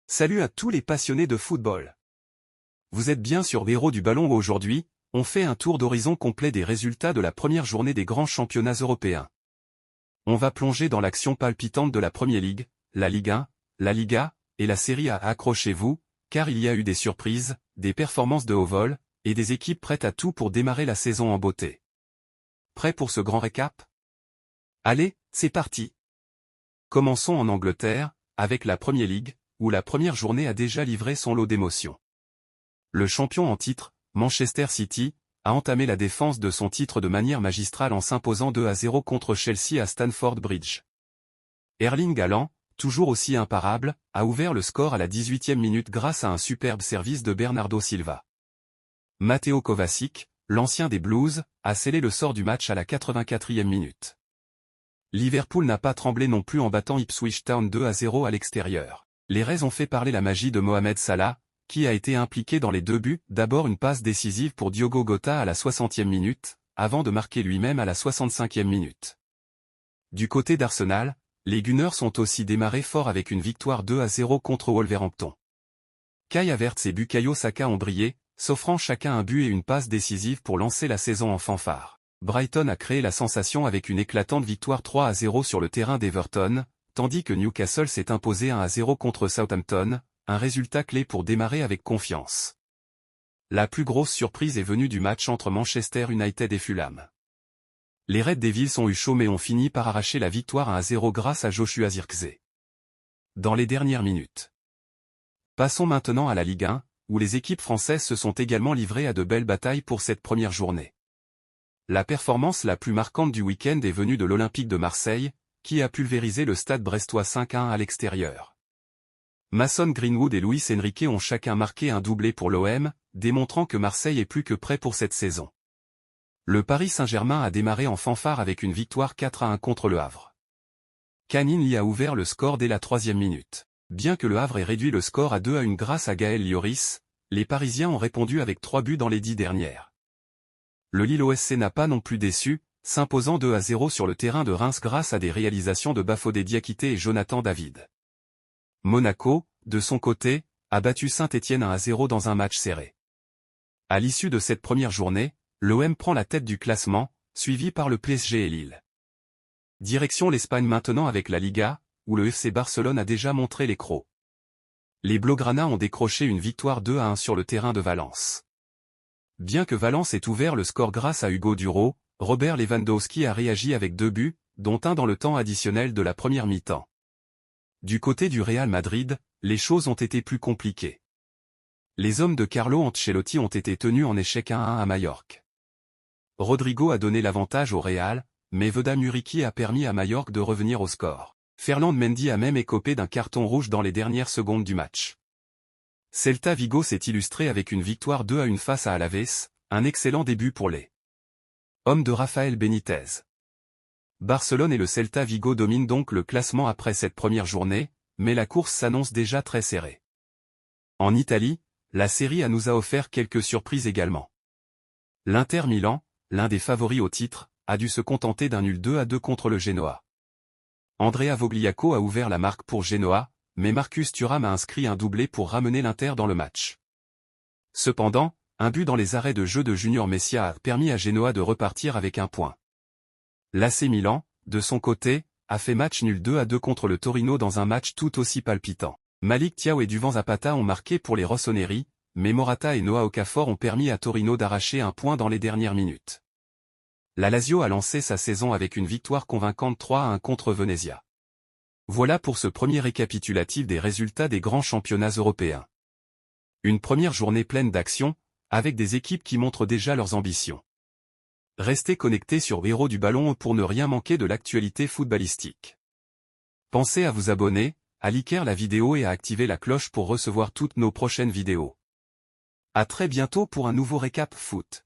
Salut à tous les passionnés de football. Vous êtes bien sur Héros du Ballon où aujourd'hui, on fait un tour d'horizon complet des résultats de la première journée des grands championnats européens. On va plonger dans l'action palpitante de la Premier League, la Ligue 1, la Liga, et la Serie A. Accrochez-vous, car il y a eu des surprises, des performances de haut vol, et des équipes prêtes à tout pour démarrer la saison en beauté. Prêt pour ce grand récap? Allez, c'est parti. Commençons en Angleterre, avec la Premier League, où la première journée a déjà livré son lot d'émotions. Le champion en titre, Manchester City, a entamé la défense de son titre de manière magistrale en s'imposant 2-0 contre Chelsea à Stamford Bridge. Erling Haaland, toujours aussi imparable, a ouvert le score à la 18e minute grâce à un superbe service de Bernardo Silva. Mateo Kovacic, l'ancien des Blues, a scellé le sort du match à la 84e minute. Liverpool n'a pas tremblé non plus en battant Ipswich Town 2-0 à l'extérieur. Les Reds ont fait parler la magie de Mohamed Salah, qui a été impliqué dans les deux buts, d'abord une passe décisive pour Diogo Jota à la 60e minute, avant de marquer lui-même à la 65e minute. Du côté d'Arsenal, les Gunners ont aussi démarré fort avec une victoire 2-0 contre Wolverhampton. Kai Havertz et Bukayo Saka ont brillé, s'offrant chacun un but et une passe décisive pour lancer la saison en fanfare. Brighton a créé la sensation avec une éclatante victoire 3-0 sur le terrain d'Everton, tandis que Newcastle s'est imposé 1-0 contre Southampton, un résultat clé pour démarrer avec confiance. La plus grosse surprise est venue du match entre Manchester United et Fulham. Les Red Devils ont eu chaud mais ont fini par arracher la victoire 1-0 grâce à Joshua Zirkzee. Dans les dernières minutes. Passons maintenant à la Ligue 1, où les équipes françaises se sont également livrées à de belles batailles pour cette première journée. La performance la plus marquante du week-end est venue de l'Olympique de Marseille, qui a pulvérisé le stade brestois 5-1 à l'extérieur. Mason Greenwood et Luis Enrique ont chacun marqué un doublé pour l'OM, démontrant que Marseille est plus que prêt pour cette saison. Le Paris Saint-Germain a démarré en fanfare avec une victoire 4-1 contre le Havre. Canine y a ouvert le score dès la 3e minute. Bien que le Havre ait réduit le score à 2-1 grâce à Gaël Lloris, les Parisiens ont répondu avec 3 buts dans les 10 dernières. Le Lille OSC n'a pas non plus déçu, s'imposant 2-0 sur le terrain de Reims grâce à des réalisations de Bafodé Diakité et Jonathan David. Monaco, de son côté, a battu Saint-Étienne 1-0 dans un match serré. À l'issue de cette première journée, l'OM prend la tête du classement, suivi par le PSG et Lille. Direction l'Espagne maintenant avec la Liga, où le FC Barcelone a déjà montré les crocs. Les Blaugrana ont décroché une victoire 2-1 sur le terrain de Valence. Bien que Valence ait ouvert le score grâce à Hugo Duro, Robert Lewandowski a réagi avec 2 buts, dont un dans le temps additionnel de la première mi-temps. Du côté du Real Madrid, les choses ont été plus compliquées. Les hommes de Carlo Ancelotti ont été tenus en échec 1-1 à Majorque. Rodrigo a donné l'avantage au Real, mais Veda Muriqi a permis à Majorque de revenir au score. Ferland Mendy a même écopé d'un carton rouge dans les dernières secondes du match. Celta Vigo s'est illustré avec une victoire 2-1 face à Alaves, un excellent début pour les hommes de Rafael Benitez. Barcelone et le Celta Vigo dominent donc le classement après cette première journée, mais la course s'annonce déjà très serrée. En Italie, la Serie A nous a offert quelques surprises également. L'Inter Milan, l'un des favoris au titre, a dû se contenter d'un nul 2-2 contre le Genoa. Andrea Vogliacco a ouvert la marque pour Genoa, mais Marcus Thuram a inscrit un doublé pour ramener l'Inter dans le match. Cependant, un but dans les arrêts de jeu de Junior Messia a permis à Genoa de repartir avec un point. L'AC Milan, de son côté, a fait match nul 2-2 contre le Torino dans un match tout aussi palpitant. Malik Thiaw et Duvan Zapata ont marqué pour les Rossoneri, mais Morata et Noah Okafor ont permis à Torino d'arracher un point dans les dernières minutes. La Lazio a lancé sa saison avec une victoire convaincante 3-1 contre Venezia. Voilà pour ce premier récapitulatif des résultats des grands championnats européens. Une première journée pleine d'action, avec des équipes qui montrent déjà leurs ambitions. Restez connectés sur Héros du Ballon pour ne rien manquer de l'actualité footballistique. Pensez à vous abonner, à liker la vidéo et à activer la cloche pour recevoir toutes nos prochaines vidéos. À très bientôt pour un nouveau récap foot.